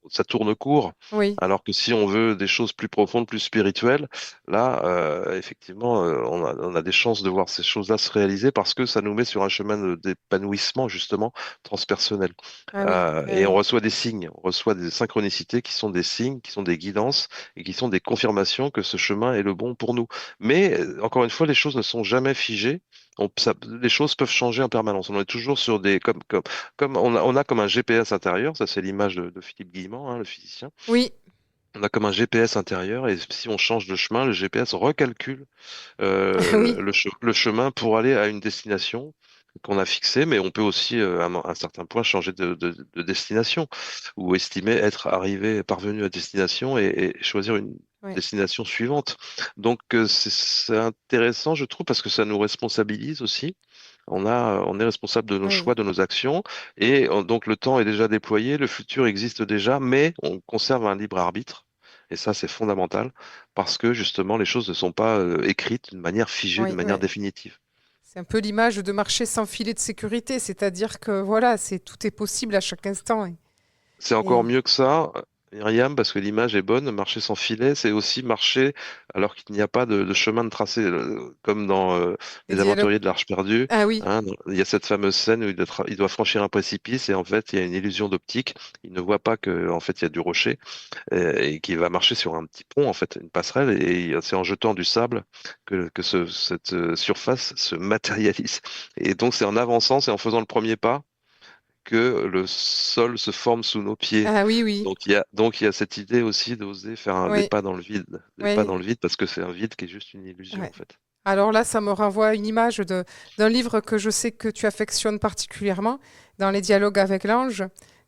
[SPEAKER 2] ça tourne court.
[SPEAKER 1] Oui,
[SPEAKER 2] Alors que si on veut des choses plus profondes, plus spirituelles, là, effectivement, on a des chances de voir ces choses-là se réaliser parce que ça nous met sur un chemin d'épanouissement, justement, transpersonnel.
[SPEAKER 1] ah oui, ah
[SPEAKER 2] Et on
[SPEAKER 1] oui,
[SPEAKER 2] reçoit des signes, on reçoit des synchronicités qui sont des signes, qui sont des guidances et qui sont des confirmations que ce chemin est le bon pour nous. Mais, encore une fois, les choses ne sont jamais figées. Les choses peuvent changer en permanence. On est toujours sur comme on a comme un GPS intérieur, ça c'est l'image de Philippe Guillemant, hein, le physicien.
[SPEAKER 1] oui,
[SPEAKER 2] On a comme un GPS intérieur et si on change de chemin, le GPS recalcule
[SPEAKER 1] oui,
[SPEAKER 2] le chemin pour aller à une destination qu'on a fixée, mais on peut aussi à un certain point changer de destination ou estimer être arrivé, parvenu à destination et choisir une
[SPEAKER 1] oui,
[SPEAKER 2] destination suivante. Donc c'est intéressant, je trouve, parce que ça nous responsabilise aussi. On est responsable de nos
[SPEAKER 1] oui,
[SPEAKER 2] choix, de nos actions, et donc le temps est déjà déployé, le futur existe déjà, mais on conserve un libre arbitre. Et ça, c'est fondamental parce que justement, les choses ne sont pas écrites d'une manière figée, d'une
[SPEAKER 1] oui,
[SPEAKER 2] manière
[SPEAKER 1] oui.
[SPEAKER 2] définitive.
[SPEAKER 1] C'est un peu l'image de marcher sans filet de sécurité, c'est-à-dire que voilà, tout est possible à chaque instant.
[SPEAKER 2] C'est encore
[SPEAKER 1] Et-
[SPEAKER 2] mieux que ça, Myriam, parce que l'image est bonne. Marcher sans filet, c'est aussi marcher alors qu'il n'y a pas de chemin de tracé, comme dans
[SPEAKER 1] les
[SPEAKER 2] Les
[SPEAKER 1] dialogues.
[SPEAKER 2] Aventuriers de l'Arche perdue.
[SPEAKER 1] Ah oui,
[SPEAKER 2] Hein, il y a cette fameuse scène où il doit franchir un précipice et en fait, il y a une illusion d'optique. Il ne voit pas que en fait, il y a du rocher et qu'il va marcher sur un petit pont, en fait, une passerelle. Et c'est en jetant du sable que cette surface se matérialise. Et donc, c'est en avançant, c'est en faisant le premier pas que le sol se forme sous nos pieds.
[SPEAKER 1] Ah oui, oui,
[SPEAKER 2] Donc il y a cette idée aussi d'oser faire des
[SPEAKER 1] oui,
[SPEAKER 2] pas dans le vide, des pas
[SPEAKER 1] oui,
[SPEAKER 2] dans le vide parce que c'est un vide qui est juste une illusion
[SPEAKER 1] ouais.
[SPEAKER 2] en fait.
[SPEAKER 1] Alors là, ça me renvoie à une image d'un livre que je sais que tu affectionnes particulièrement, dans les dialogues avec l'ange,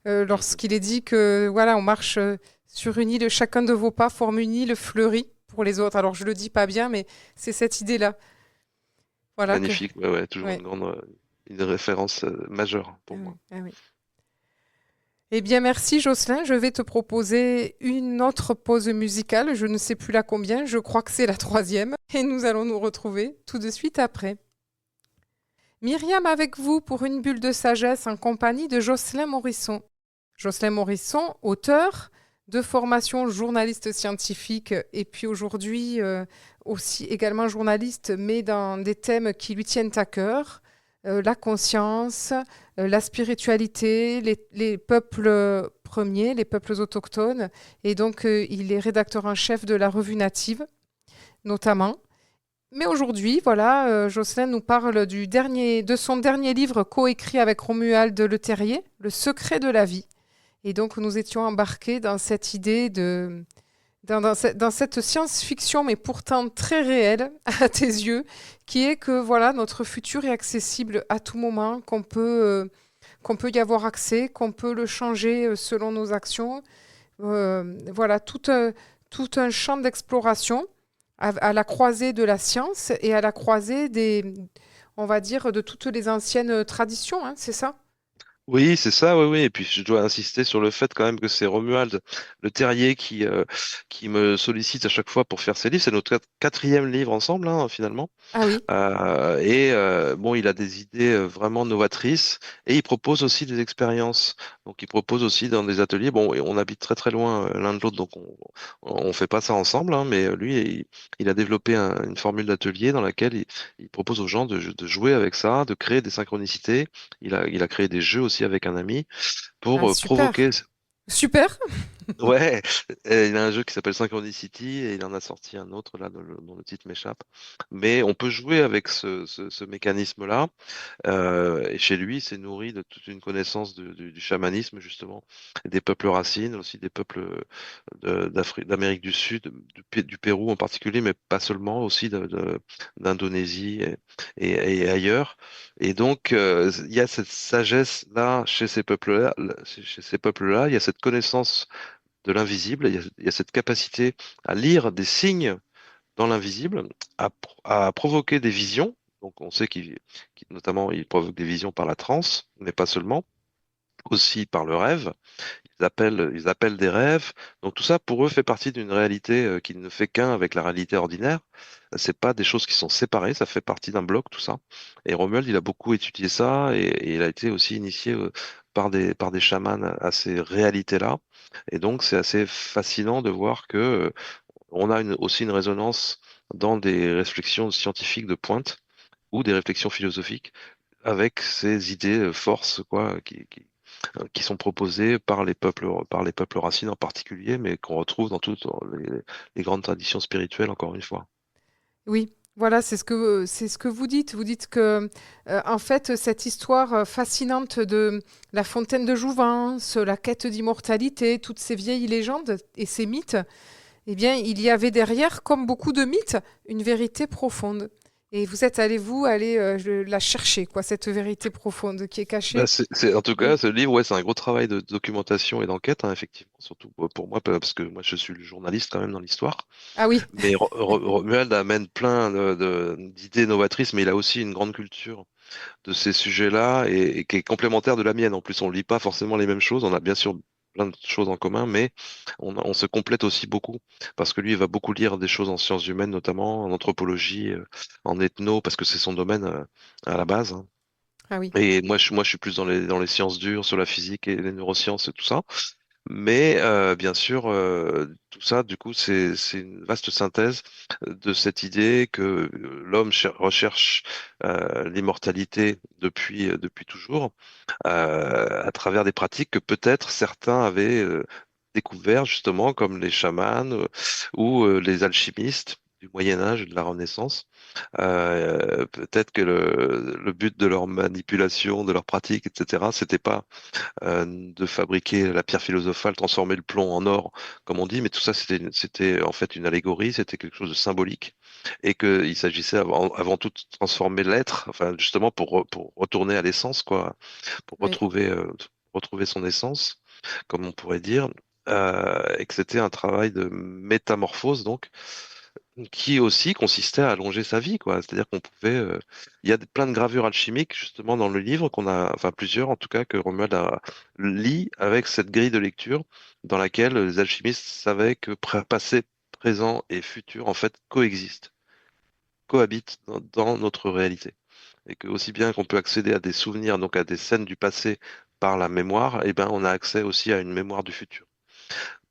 [SPEAKER 2] Mhm.
[SPEAKER 1] lorsqu'il est dit que voilà, on marche sur une île, chacun de vos pas forme une île fleurie pour les autres. Alors je le dis pas bien, mais c'est cette idée-là. Voilà que.
[SPEAKER 2] Magnifique, ouais, ouais, toujours
[SPEAKER 1] Ouais.
[SPEAKER 2] une référence majeure
[SPEAKER 1] Ah
[SPEAKER 2] pour
[SPEAKER 1] oui,
[SPEAKER 2] moi.
[SPEAKER 1] ah oui. Eh bien, merci Jocelyn. Je vais te proposer une autre pause musicale. Je ne sais plus la combien. Je crois que c'est la troisième. Et nous allons nous retrouver tout de suite après. Myriam avec vous pour une bulle de sagesse en compagnie de Jocelyn Morisson. Jocelyn Morisson, auteur de formation journaliste scientifique et puis aujourd'hui aussi également journaliste, mais dans des thèmes qui lui tiennent à cœur, la conscience, la spiritualité, les peuples premiers, les peuples autochtones. Et donc il est rédacteur en chef de la revue Native, notamment. Mais aujourd'hui, voilà, Jocelyn nous parle de son dernier livre coécrit avec Romuald Le Terrier, Le secret de la vie. Et donc, nous étions embarqués dans cette idée dans cette science-fiction, mais pourtant très réelle à tes yeux, qui est que voilà, notre futur est accessible à tout moment, qu'on peut y avoir accès, qu'on peut le changer selon nos actions. Voilà, tout un champ d'exploration à la croisée de la science et à la croisée on va dire, de toutes les anciennes traditions, hein, c'est ça?
[SPEAKER 2] Oui, c'est ça, oui, oui. Et puis je dois insister sur le fait quand même que c'est Romuald Le Terrier qui me sollicite à chaque fois pour faire ses livres. C'est notre quatrième livre ensemble, hein, finalement.
[SPEAKER 1] Ah oui,
[SPEAKER 2] Bon, il a des idées vraiment novatrices et il propose aussi des expériences. Donc, il propose aussi dans des ateliers. Bon, et on habite très très loin l'un de l'autre, donc on fait pas ça ensemble. Hein, mais lui, il a développé une formule d'atelier dans laquelle il propose aux gens de jouer avec ça, de créer des synchronicités. Il a créé des jeux aussi avec un ami
[SPEAKER 1] ah,
[SPEAKER 2] pour
[SPEAKER 1] super,
[SPEAKER 2] provoquer.
[SPEAKER 1] super.
[SPEAKER 2] Ouais, il a un jeu qui s'appelle Synchronicity et il en a sorti un autre là dont le titre m'échappe. Mais on peut jouer avec ce mécanisme-là. Et chez lui, c'est nourri de toute une connaissance du chamanisme justement, et des peuples racines, aussi des peuples d'Amérique du Sud, du Pérou en particulier, mais pas seulement, aussi d'Indonésie et ailleurs. Et donc, il y a cette sagesse-là chez ces peuples-là, chez ces peuples-là, il y a cette connaissance de l'invisible, il y a cette capacité à lire des signes dans l'invisible, à provoquer des visions. Donc on sait notamment il provoque des visions par la transe, mais pas seulement, aussi par le rêve. Ils appellent des rêves. Donc tout ça pour eux fait partie d'une réalité qui ne fait qu'un avec la réalité ordinaire. C'est pas des choses qui sont séparées, ça fait partie d'un bloc tout ça. Et Romuald, il a beaucoup étudié ça et il a été aussi initié par des chamans à ces réalités-là. Et donc c'est assez fascinant de voir que on a aussi une résonance dans des réflexions scientifiques de pointe ou des réflexions philosophiques avec ces idées forces quoi, qui sont proposées par les peuples racines en particulier, mais qu'on retrouve dans toutes les grandes traditions spirituelles, encore une fois.
[SPEAKER 1] Oui, voilà, c'est ce que vous dites. Vous dites que, en fait, cette histoire fascinante de la fontaine de Jouvence, la quête d'immortalité, toutes ces vieilles légendes et ces mythes, eh bien, il y avait derrière, comme beaucoup de mythes, une vérité profonde. Et vous êtes allé, vous, la chercher, quoi, cette vérité profonde qui est
[SPEAKER 2] Bah,
[SPEAKER 1] cachée.
[SPEAKER 2] en tout
[SPEAKER 1] Oui.
[SPEAKER 2] cas, ce livre, ouais, c'est un gros travail de documentation et d'enquête, hein, effectivement, surtout pour moi, parce que moi, je suis le journaliste quand même dans l'histoire.
[SPEAKER 1] Ah oui,
[SPEAKER 2] Mais Romuald amène plein d'idées novatrices, mais il a aussi une grande culture de ces sujets-là et qui est complémentaire de la mienne. En plus, on ne lit pas forcément les mêmes choses. On a bien sûr plein de choses en commun, mais on se complète aussi beaucoup parce que lui, il va beaucoup lire des choses en sciences humaines, notamment en anthropologie, en ethno, parce que c'est son domaine à la base. Hein.
[SPEAKER 1] ah oui,
[SPEAKER 2] Et moi, je suis plus dans les sciences dures, sur la physique et les neurosciences et tout ça. Mais bien sûr, tout ça, du coup, c'est une vaste synthèse de cette idée que l'homme recherche l'immortalité depuis toujours, à travers des pratiques que peut-être certains avaient découvert justement, comme les chamans ou les alchimistes. du Moyen Âge, de la Renaissance. Peut-être que le but de leur manipulation, de leur pratique, etc., c'était pas de fabriquer la pierre philosophale, transformer le plomb en or, comme on dit, mais tout ça, c'était en fait une allégorie, c'était quelque chose de symbolique, et qu'il s'agissait avant tout de transformer l'être, enfin justement pour retourner à l'essence, quoi, pour
[SPEAKER 1] Oui,
[SPEAKER 2] retrouver son essence, comme on pourrait dire, et que c'était un travail de métamorphose, donc qui aussi consistait à allonger sa vie, quoi. C'est-à-dire qu'on pouvait, il y a plein de gravures alchimiques justement dans le livre qu'on a, enfin plusieurs en tout cas que Romuald a lit avec cette grille de lecture dans laquelle les alchimistes savaient que passé, présent et futur en fait coexistent, cohabitent dans notre réalité, et que aussi bien qu'on peut accéder à des souvenirs, donc à des scènes du passé par la mémoire, et ben on a accès aussi à une mémoire du futur.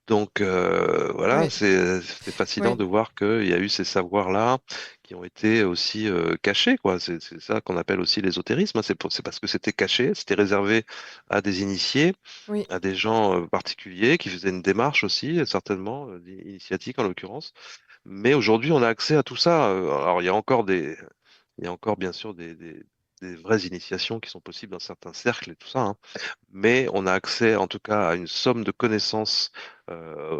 [SPEAKER 2] Donc voilà,
[SPEAKER 1] oui,
[SPEAKER 2] c'est fascinant
[SPEAKER 1] oui,
[SPEAKER 2] de voir qu'il y a eu ces savoirs-là qui ont été aussi cachés, quoi. C'est ça qu'on appelle aussi l'ésotérisme, hein. C'est parce que c'était caché, c'était réservé à des initiés,
[SPEAKER 1] oui,
[SPEAKER 2] à des gens particuliers qui faisaient une démarche aussi, certainement, initiatique en l'occurrence. Mais aujourd'hui, on a accès à tout ça. Alors il y a encore bien sûr des vraies initiations qui sont possibles dans certains cercles et tout ça, hein, mais on a accès en tout cas à une somme de connaissances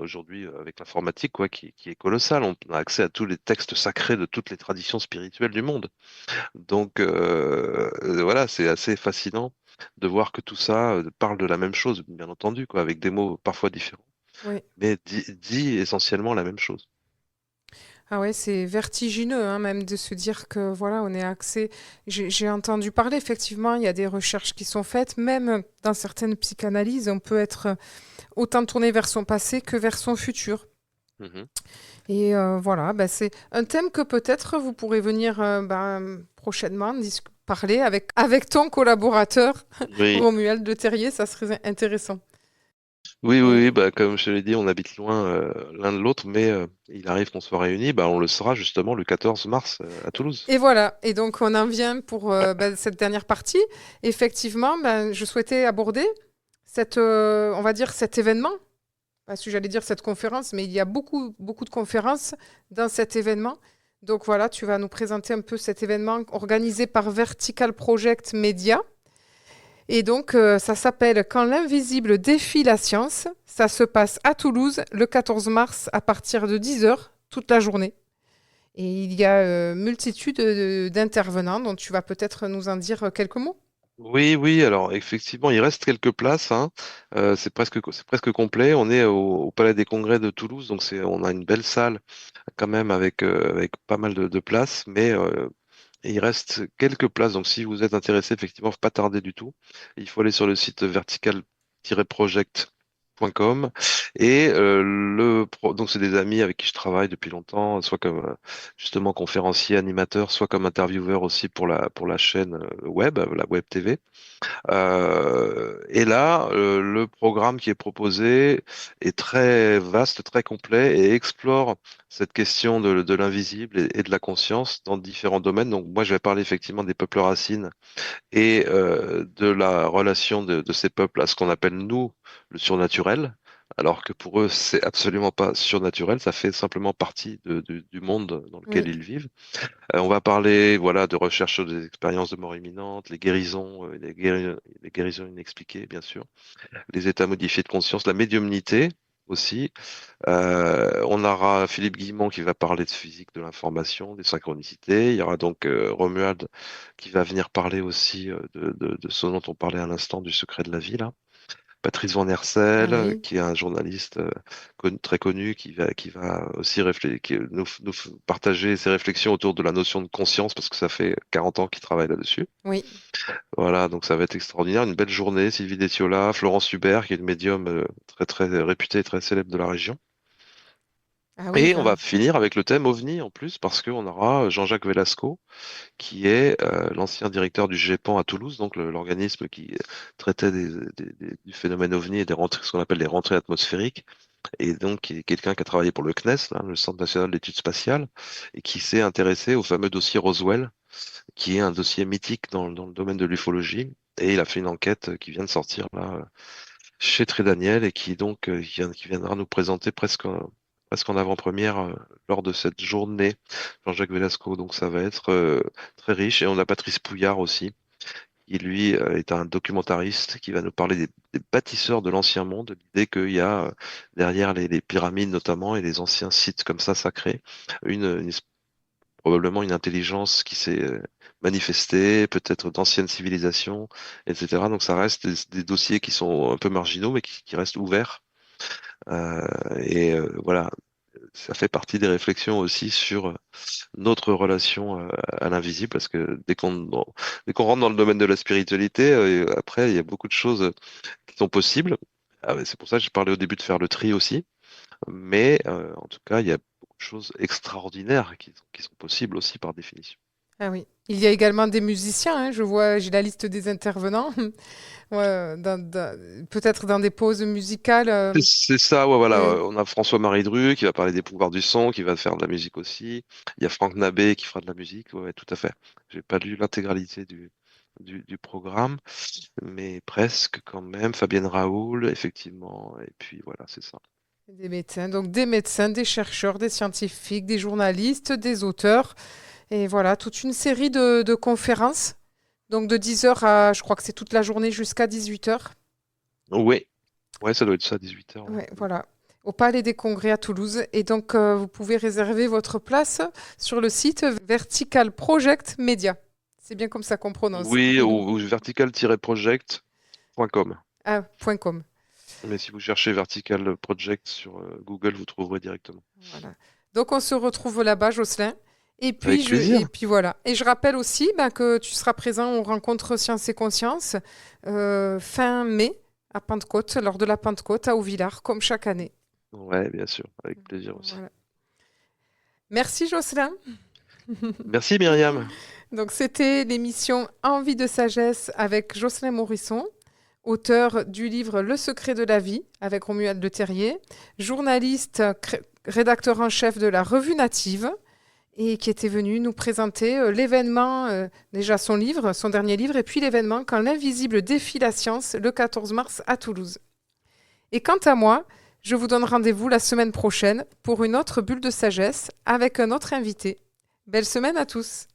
[SPEAKER 2] aujourd'hui avec l'informatique quoi, qui est colossale. On a accès à tous les textes sacrés de toutes les traditions spirituelles du monde. Donc voilà, c'est assez fascinant de voir que tout ça parle de la même chose, bien entendu, quoi, avec des mots parfois différents,
[SPEAKER 1] oui.
[SPEAKER 2] mais dit essentiellement la même chose.
[SPEAKER 1] Ah ouais, c'est vertigineux hein, même de se dire que voilà, on est axé. J'ai entendu parler, effectivement, il y a des recherches qui sont faites, même dans certaines psychanalyses, on peut être autant tourné vers son passé que vers son futur.
[SPEAKER 2] Mhm.
[SPEAKER 1] Et voilà, bah, c'est un thème que peut-être vous pourrez venir prochainement parler avec ton collaborateur,
[SPEAKER 2] Oui.
[SPEAKER 1] Romuald de Terrier, ça serait intéressant.
[SPEAKER 2] Oui, oui,
[SPEAKER 1] Et,
[SPEAKER 2] oui, bah, comme je te l'ai dit, on habite loin l'un de l'autre, mais il arrive qu'on soit réunis, bah, on le sera justement le 14 mars à Toulouse.
[SPEAKER 1] et voilà, et donc on en vient pour cette dernière partie. Effectivement, je souhaitais aborder on va dire cet événement, parce que j'allais dire cette conférence, mais il y a beaucoup, beaucoup de conférences dans cet événement. Donc voilà, tu vas nous présenter un peu cet événement organisé par Vertical Project Media. Et donc, ça s'appelle Quand l'invisible défie la science. Ça se passe à Toulouse le 14 mars à partir de 10 heures, toute la journée. Et il y a multitude d'intervenants dont tu vas peut-être nous en dire quelques mots.
[SPEAKER 2] Oui, oui, alors effectivement, il reste quelques places, hein. C'est presque complet. On est au Palais des Congrès de Toulouse, donc on a une belle salle quand même avec pas mal de places, mais il reste quelques places. Donc si vous êtes intéressé, effectivement, faut pas tarder du tout. Il faut aller sur le site vertical-project.com et donc c'est des amis avec qui je travaille depuis longtemps, soit comme justement conférencier, animateur, soit comme intervieweur aussi pour la chaîne web, la web TV. Et là, le programme qui est proposé est très vaste, très complet et explore cette question de l'invisible et de la conscience dans différents domaines. Donc moi, je vais parler effectivement des peuples racines et de la relation de ces peuples à ce qu'on appelle nous le surnaturel. Alors que pour eux, c'est absolument pas surnaturel, ça fait simplement partie du monde dans lequel
[SPEAKER 1] Oui,
[SPEAKER 2] ils vivent. On va parler, voilà, de recherche sur des expériences de mort imminente, les guérisons inexpliquées, bien sûr, les états modifiés de conscience, la médiumnité aussi. On aura Philippe Guillemont qui va parler de physique de l'information, des synchronicités. Il y aura donc Romuald qui va venir parler aussi de ce dont on parlait à l'instant, du secret de la vie, là. Patrice Van
[SPEAKER 1] ah
[SPEAKER 2] Hersel,
[SPEAKER 1] oui,
[SPEAKER 2] qui est un journaliste très connu, qui va aussi nous partager ses réflexions autour de la notion de conscience, parce que ça fait 40 ans qu'il travaille là-dessus.
[SPEAKER 1] oui.
[SPEAKER 2] Voilà, donc ça va être extraordinaire. Une belle journée. Sylvie Detiola, Florence Hubert, qui est une médium très très réputée et très célèbre de la région.
[SPEAKER 1] Ah oui,
[SPEAKER 2] Et on va finir avec le thème OVNI en plus, parce qu'on aura Jean-Jacques Velasco, qui est l'ancien directeur du GEPAN à Toulouse, donc l'organisme qui traitait du phénomène OVNI et des rentrées, ce qu'on appelle les rentrées atmosphériques. Et donc, qui est quelqu'un qui a travaillé pour le CNES, là, le Centre national d'études spatiales, et qui s'est intéressé au fameux dossier Roswell, qui est un dossier mythique dans le domaine de l'ufologie. Et il a fait une enquête qui vient de sortir là chez Trédaniel et qui donc qui viendra nous présenter presque presque en avant-première lors de cette journée, Jean-Jacques Velasco. Donc ça va être très riche. Et on a Patrice Pouillard aussi, qui lui est un documentariste qui va nous parler des bâtisseurs de l'ancien monde, l'idée qu'il y a derrière les pyramides notamment et les anciens sites comme ça sacrés, une probablement une intelligence qui s'est manifestée, peut-être d'anciennes civilisations, etc. Donc ça reste des dossiers qui sont un peu marginaux, mais qui restent ouverts. Voilà, ça fait partie des réflexions aussi sur notre relation à l'invisible, parce que dès qu'on rentre dans le domaine de la spiritualité, après, il y a beaucoup de choses qui sont possibles. Ah ouais, c'est pour ça que j'ai parlé au début de faire le tri aussi. Mais en tout cas, il y a beaucoup de choses extraordinaires qui sont possibles aussi par définition.
[SPEAKER 1] Ah oui. Il y a également des musiciens, hein, je vois, j'ai la liste des intervenants. Ouais, peut-être dans des pauses musicales.
[SPEAKER 2] C'est ça, ouais, voilà.
[SPEAKER 1] Oui.
[SPEAKER 2] On a François-Marie Dru qui va parler des pouvoirs du son, qui va faire de la musique aussi. Il y a Franck Nabé qui fera de la musique. Ouais, ouais, tout à fait. J'ai pas lu l'intégralité du programme, mais presque quand même. Fabienne Raoul, effectivement. Et puis voilà, c'est ça.
[SPEAKER 1] Des médecins, donc des médecins, des chercheurs, des scientifiques, des journalistes, des auteurs. Et voilà, toute une série de conférences. Donc de 10 heures à, je crois que c'est toute la journée jusqu'à 18 heures.
[SPEAKER 2] Ouais, ouais, ça doit être ça, 18h. Ouais.
[SPEAKER 1] Ouais, voilà. Au Palais des Congrès à Toulouse. Et donc, vous pouvez réserver votre place sur le site Vertical Project Media. C'est bien comme ça qu'on prononce.
[SPEAKER 2] Oui, ou vertical-project.com.
[SPEAKER 1] Ah, .com.
[SPEAKER 2] Mais si vous cherchez Vertical Project sur Google, vous trouverez directement.
[SPEAKER 1] Voilà. Donc, on se retrouve là-bas, Jocelyn.
[SPEAKER 2] Avec
[SPEAKER 1] Et
[SPEAKER 2] plaisir.
[SPEAKER 1] puis voilà. Et je rappelle aussi que tu seras présent aux rencontres Sciences et Conscience fin mai à Pentecôte, lors de la Pentecôte à Auvillard, comme chaque année.
[SPEAKER 2] Ouais, bien sûr, avec plaisir aussi.
[SPEAKER 1] Voilà. Merci, Jocelyn.
[SPEAKER 2] Merci Myriam.
[SPEAKER 1] Donc, c'était l'émission Envie de sagesse avec Jocelyn Morisson, auteur du livre Le secret de la vie avec Romuald Le Terrier, journaliste, rédacteur en chef de la Revue Native et qui était venu nous présenter l'événement, déjà son livre, son dernier livre, et puis l'événement Quand l'invisible défie la science le 14 mars à Toulouse. Et quant à moi, je vous donne rendez-vous la semaine prochaine pour une autre bulle de sagesse avec un autre invité. Belle semaine à tous!